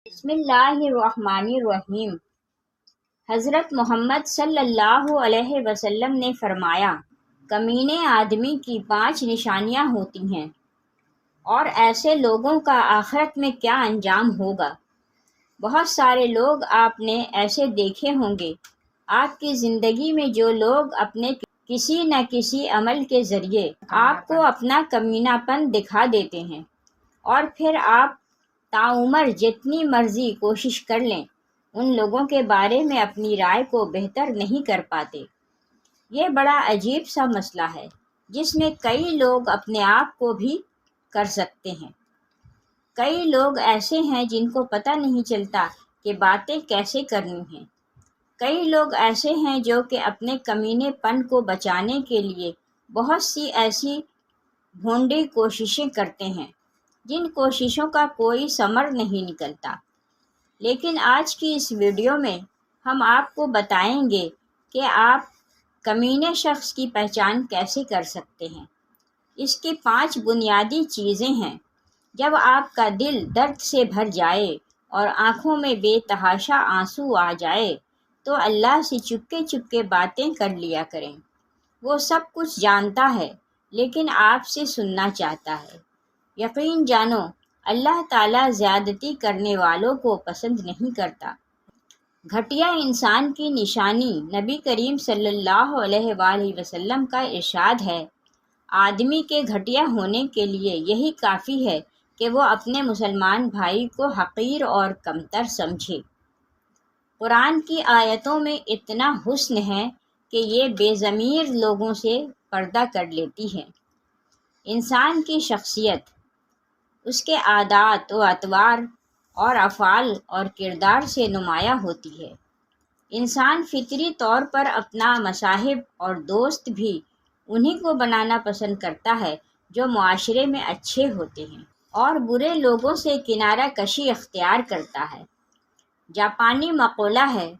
بسم اللہ الرحمن الرحیم۔ حضرت محمد صلی اللہ علیہ وسلم نے فرمایا، کمینے آدمی کی 5 نشانیاں ہوتی ہیں، اور ایسے لوگوں کا آخرت میں کیا انجام ہوگا۔ بہت سارے لوگ آپ نے ایسے دیکھے ہوں گے۔ آپ کی زندگی میں جو لوگ اپنے کسی نہ کسی عمل کے ذریعے آپ کو اپنا کمینہ پن دکھا دیتے ہیں، اور پھر آپ تعمر جتنی مرضی کوشش کر لیں ان لوگوں کے بارے میں اپنی رائے کو بہتر نہیں کر پاتے۔ یہ بڑا عجیب سا مسئلہ ہے جس میں کئی لوگ اپنے آپ کو بھی کر سکتے ہیں۔ کئی لوگ ایسے ہیں جن کو پتہ نہیں چلتا کہ باتیں کیسے کرنی ہیں۔ کئی لوگ ایسے ہیں جو کہ اپنے کمینے پن کو بچانے کے لیے بہت سی ایسی بھونڈی کوششیں کرتے ہیں جن کوششوں کا کوئی ثمر نہیں نکلتا۔ لیکن آج کی اس ویڈیو میں ہم آپ کو بتائیں گے کہ آپ کمینے شخص کی پہچان کیسے کر سکتے ہیں۔ اس کی 5 بنیادی چیزیں ہیں۔ جب آپ کا دل درد سے بھر جائے اور آنکھوں میں بے تحاشا آنسو آ جائے تو اللہ سے چپکے چپکے باتیں کر لیا کریں۔ وہ سب کچھ جانتا ہے لیکن آپ سے سننا چاہتا ہے۔ یقین جانو، اللہ تعالیٰ زیادتی کرنے والوں کو پسند نہیں کرتا۔ گھٹیا انسان کی نشانی نبی کریم صلی اللہ علیہ وآلہ وسلم کا ارشاد ہے، آدمی کے گھٹیا ہونے کے لیے یہی کافی ہے کہ وہ اپنے مسلمان بھائی کو حقیر اور کمتر سمجھے۔ قرآن کی آیتوں میں اتنا حسن ہے کہ یہ بے ضمیر لوگوں سے پردہ کر لیتی ہے۔ انسان کی شخصیت اس کے عادات و اطوار اور افعال اور کردار سے نمایاں ہوتی ہے۔ انسان فطری طور پر اپنا مصاحب اور دوست بھی انہی کو بنانا پسند کرتا ہے جو معاشرے میں اچھے ہوتے ہیں، اور برے لوگوں سے کنارہ کشی اختیار کرتا ہے۔ جاپانی مقولہ ہے،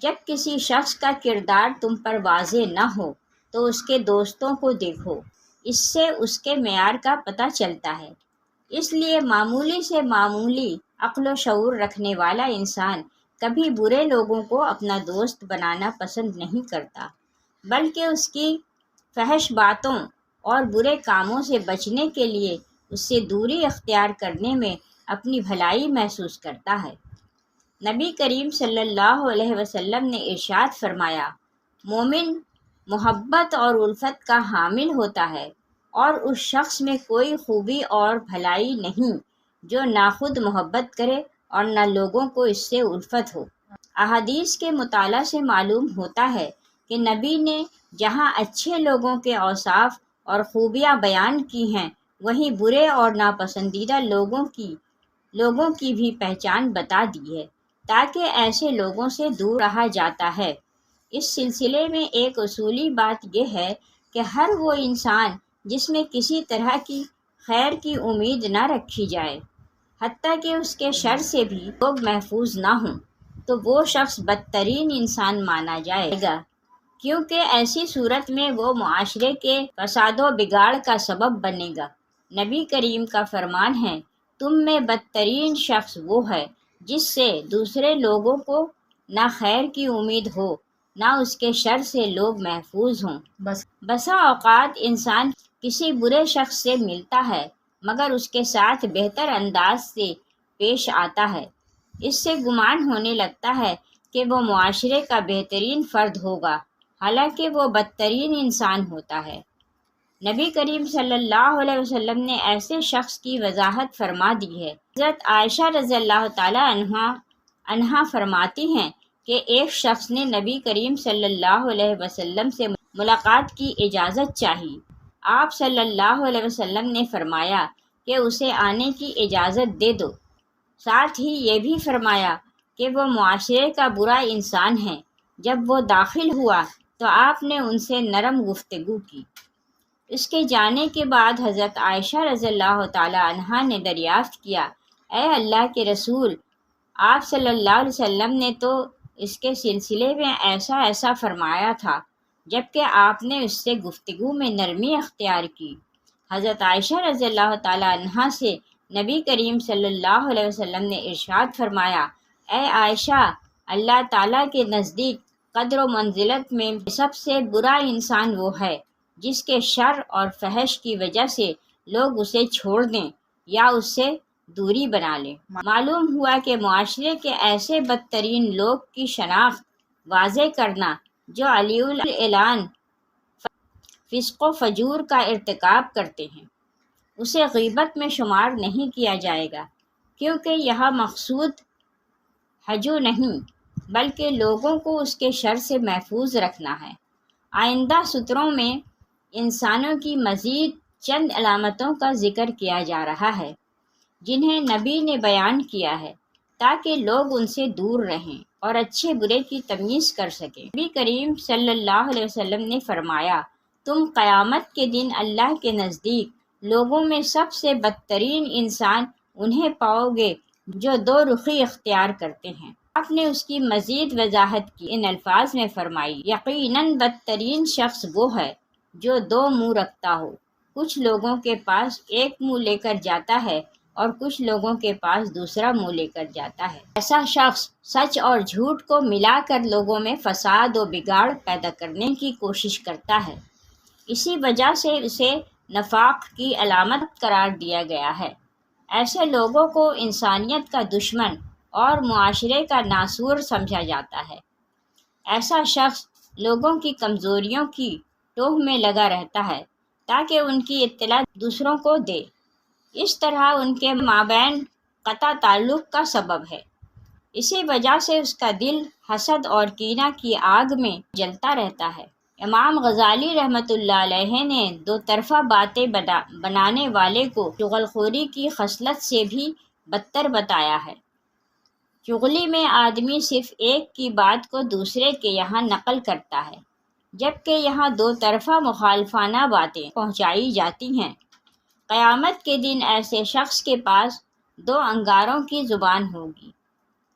جب کسی شخص کا کردار تم پر واضح نہ ہو تو اس کے دوستوں کو دیکھو، اس سے اس کے معیار کا پتہ چلتا ہے۔ اس لیے معمولی سے معمولی عقل و شعور رکھنے والا انسان کبھی برے لوگوں کو اپنا دوست بنانا پسند نہیں کرتا، بلکہ اس کی فحش باتوں اور برے کاموں سے بچنے کے لیے اس سے دوری اختیار کرنے میں اپنی بھلائی محسوس کرتا ہے۔ نبی کریم صلی اللہ علیہ وسلم نے ارشاد فرمایا، مومن محبت اور الفت کا حامل ہوتا ہے، اور اس شخص میں کوئی خوبی اور بھلائی نہیں جو نہ خود محبت کرے اور نہ لوگوں کو اس سے الفت ہو۔ احادیث کے مطالعہ سے معلوم ہوتا ہے کہ نبی نے جہاں اچھے لوگوں کے اوصاف اور خوبیاں بیان کی ہیں، وہیں برے اور ناپسندیدہ لوگوں کی بھی پہچان بتا دی ہے، تاکہ ایسے لوگوں سے دور رہا جاتا ہے۔ اس سلسلے میں ایک اصولی بات یہ ہے کہ ہر وہ انسان جس میں کسی طرح کی خیر کی امید نہ رکھی جائے، حتیٰ کہ اس کے شر سے بھی لوگ محفوظ نہ ہوں، تو وہ شخص بدترین انسان مانا جائے گا، کیونکہ ایسی صورت میں وہ معاشرے کے فساد و بگاڑ کا سبب بنے گا۔ نبی کریم کا فرمان ہے، تم میں بدترین شخص وہ ہے جس سے دوسرے لوگوں کو نہ خیر کی امید ہو نہ اس کے شر سے لوگ محفوظ ہوں۔ بسا اوقات انسان کسی برے شخص سے ملتا ہے مگر اس کے ساتھ بہتر انداز سے پیش آتا ہے، اس سے گمان ہونے لگتا ہے کہ وہ معاشرے کا بہترین فرد ہوگا، حالانکہ وہ بدترین انسان ہوتا ہے۔ نبی کریم صلی اللہ علیہ وسلم نے ایسے شخص کی وضاحت فرما دی ہے۔ حضرت عائشہ رضی اللہ تعالی عنہا فرماتی ہیں کہ ایک شخص نے نبی کریم صلی اللہ علیہ وسلم سے ملاقات کی اجازت چاہی۔ آپ صلی اللہ علیہ وسلم نے فرمایا کہ اسے آنے کی اجازت دے دو، ساتھ ہی یہ بھی فرمایا کہ وہ معاشرے کا برا انسان ہے۔ جب وہ داخل ہوا تو آپ نے ان سے نرم گفتگو کی۔ اس کے جانے کے بعد حضرت عائشہ رضی اللہ تعالی عنہا نے دریافت کیا، اے اللہ کے رسول، آپ صلی اللہ علیہ وسلم نے تو اس کے سلسلے میں ایسا ایسا فرمایا تھا، جبکہ آپ نے اس سے گفتگو میں نرمی اختیار کی۔ حضرت عائشہ رضی اللہ تعالی عنہا سے نبی کریم صلی اللہ علیہ وسلم نے ارشاد فرمایا، اے عائشہ، اللہ تعالیٰ کے نزدیک قدر و منزلت میں سب سے برا انسان وہ ہے جس کے شر اور فحش کی وجہ سے لوگ اسے چھوڑ دیں یا اس سے دوری بنا لیں۔ معلوم ہوا کہ معاشرے کے ایسے بدترین لوگ کی شناخت واضح کرنا جو علی الاعلان فسق و فجور کا ارتکاب کرتے ہیں، اسے غیبت میں شمار نہیں کیا جائے گا، کیونکہ یہاں مقصود ہجو نہیں بلکہ لوگوں کو اس کے شر سے محفوظ رکھنا ہے۔ آئندہ سطروں میں انسانوں کی مزید چند علامتوں کا ذکر کیا جا رہا ہے جنہیں نبی نے بیان کیا ہے تاکہ لوگ ان سے دور رہیں اور اچھے برے کی تمیز کر سکیں۔ نبی کریم صلی اللہ علیہ وسلم نے فرمایا، تم قیامت کے دن اللہ کے نزدیک لوگوں میں سب سے بدترین انسان انہیں پاؤ گے جو دو رخی اختیار کرتے ہیں۔ آپ نے اس کی مزید وضاحت کی ان الفاظ میں فرمائی، یقیناً بدترین شخص وہ ہے جو دو منہ رکھتا ہو، کچھ لوگوں کے پاس ایک منہ لے کر جاتا ہے اور کچھ لوگوں کے پاس دوسرا منہ لے کر جاتا ہے۔ ایسا شخص سچ اور جھوٹ کو ملا کر لوگوں میں فساد و بگاڑ پیدا کرنے کی کوشش کرتا ہے، اسی وجہ سے اسے نفاق کی علامت قرار دیا گیا ہے۔ ایسے لوگوں کو انسانیت کا دشمن اور معاشرے کا ناسور سمجھا جاتا ہے۔ ایسا شخص لوگوں کی کمزوریوں کی ٹوہ میں لگا رہتا ہے تاکہ ان کی اطلاع دوسروں کو دے، اس طرح ان کے مابین قطع تعلق کا سبب ہے۔ اسی وجہ سے اس کا دل حسد اور کینہ کی آگ میں جلتا رہتا ہے۔ امام غزالی رحمۃ اللہ علیہ نے دو طرفہ باتیں بنانے والے کو چغل خوری کی خصلت سے بھی بدتر بتایا ہے۔ چغلی میں آدمی صرف ایک کی بات کو دوسرے کے یہاں نقل کرتا ہے، جبکہ یہاں دو طرفہ مخالفانہ باتیں پہنچائی جاتی ہیں۔ قیامت کے دن ایسے شخص کے پاس دو انگاروں کی زبان ہوگی۔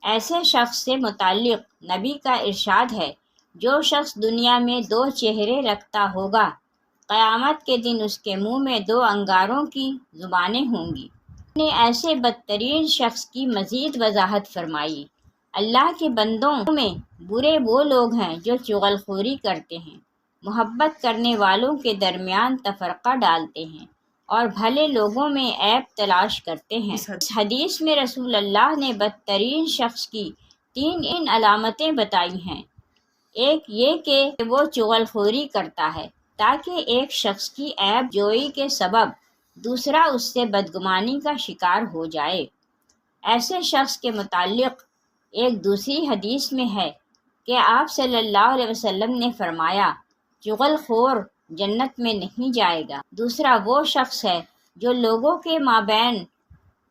ایسے شخص سے متعلق نبی کا ارشاد ہے، جو شخص دنیا میں دو چہرے رکھتا ہوگا، قیامت کے دن اس کے منہ میں دو انگاروں کی زبانیں ہوں گی۔ نے ایسے بدترین شخص کی مزید وضاحت فرمائی، اللہ کے بندوں میں برے وہ لوگ ہیں جو چغل خوری کرتے ہیں، محبت کرنے والوں کے درمیان تفرقہ ڈالتے ہیں اور بھلے لوگوں میں عیب تلاش کرتے ہیں۔ اس حدیث میں رسول اللہ نے بدترین شخص کی تین علامتیں بتائی ہیں۔ ایک یہ کہ وہ چغل خوری کرتا ہے تاکہ ایک شخص کی عیب جوئی کے سبب دوسرا اس سے بدگمانی کا شکار ہو جائے۔ ایسے شخص کے متعلق ایک دوسری حدیث میں ہے کہ آپ صلی اللہ علیہ وسلم نے فرمایا، چغل خور جنت میں نہیں جائے گا۔ دوسرا وہ شخص ہے جو لوگوں کے مابین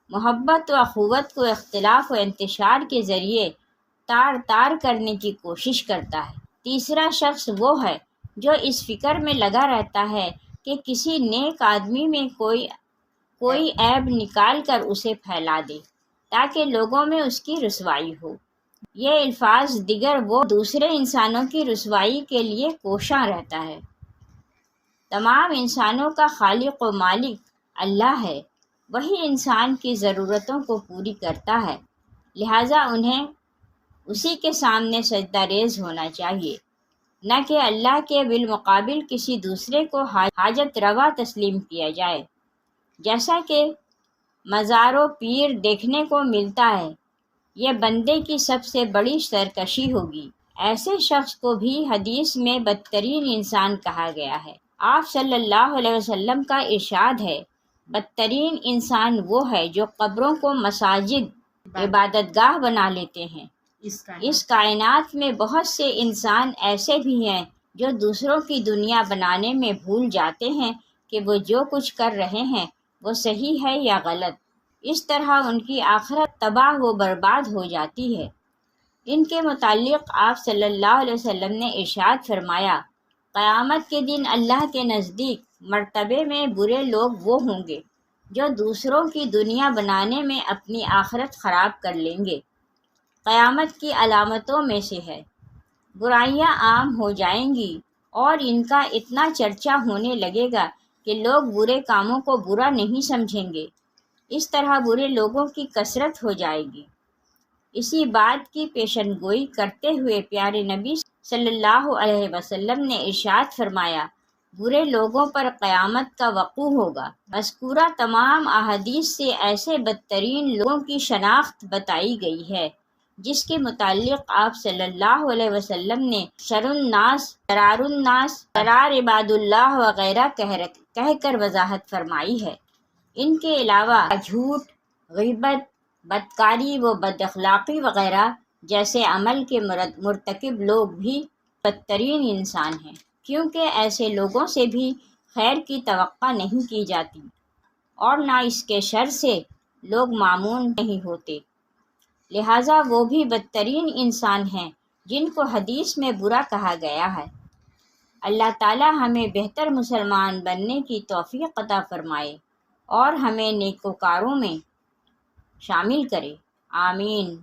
محبت و اخوت کو اختلاف و انتشار کے ذریعے تار کرنے کی کوشش کرتا ہے۔ تیسرا شخص وہ ہے جو اس فکر میں لگا رہتا ہے کہ کسی نیک آدمی میں کوئی عیب نکال کر اسے پھیلا دے تاکہ لوگوں میں اس کی رسوائی ہو۔ یہ الفاظ دیگر وہ دوسرے انسانوں کی رسوائی کے لیے کوشاں رہتا ہے۔ تمام انسانوں کا خالق و مالک اللہ ہے، وہی انسان کی ضرورتوں کو پوری کرتا ہے، لہٰذا انہیں اسی کے سامنے سجدہ ریز ہونا چاہیے، نہ کہ اللہ کے بالمقابل کسی دوسرے کو حاجت روا تسلیم کیا جائے۔ جیسا کہ مزار و پیر دیکھنے کو ملتا ہے، یہ بندے کی سب سے بڑی سرکشی ہوگی۔ ایسے شخص کو بھی حدیث میں بدترین انسان کہا گیا ہے۔ آپ صلی اللہ علیہ وسلم کا ارشاد ہے، بدترین انسان وہ ہے جو قبروں کو مساجد عبادت گاہ بنا لیتے ہیں۔ اس کائنات میں بہت سے انسان ایسے بھی ہیں جو دوسروں کی دنیا بنانے میں بھول جاتے ہیں کہ وہ جو کچھ کر رہے ہیں وہ صحیح ہے یا غلط۔ اس طرح ان کی آخرت تباہ و برباد ہو جاتی ہے۔ ان کے متعلق آپ صلی اللہ علیہ وسلم نے ارشاد فرمایا، قیامت کے دن اللہ کے نزدیک مرتبے میں برے لوگ وہ ہوں گے جو دوسروں کی دنیا بنانے میں اپنی آخرت خراب کر لیں گے۔ قیامت کی علامتوں میں سے ہے، برائیاں عام ہو جائیں گی اور ان کا اتنا چرچا ہونے لگے گا کہ لوگ برے کاموں کو برا نہیں سمجھیں گے۔ اس طرح برے لوگوں کی کثرت ہو جائے گی۔ اسی بات کی پیشن گوئی کرتے ہوئے پیارے نبی صلی اللہ علیہ وسلم نے ارشاد فرمایا، برے لوگوں پر قیامت کا وقوع ہوگا۔ مذکورہ تمام احادیث سے ایسے بدترین لوگوں کی شناخت بتائی گئی ہے جس کے متعلق آپ صلی اللہ علیہ وسلم نے شر الناس، شرار الناس، شرار عباد اللہ وغیرہ کہہ کر وضاحت فرمائی ہے۔ ان کے علاوہ جھوٹ، غیبت، بدکاری و بد اخلاقی وغیرہ جیسے عمل کے مرتکب لوگ بھی بدترین انسان ہیں، کیونکہ ایسے لوگوں سے بھی خیر کی توقع نہیں کی جاتی اور نہ اس کے شر سے لوگ مامون نہیں ہوتے، لہٰذا وہ بھی بدترین انسان ہیں جن کو حدیث میں برا کہا گیا ہے۔ اللہ تعالی ہمیں بہتر مسلمان بننے کی توفیق عطا فرمائے اور ہمیں نیکوکاروں میں شامل کرے، آمین۔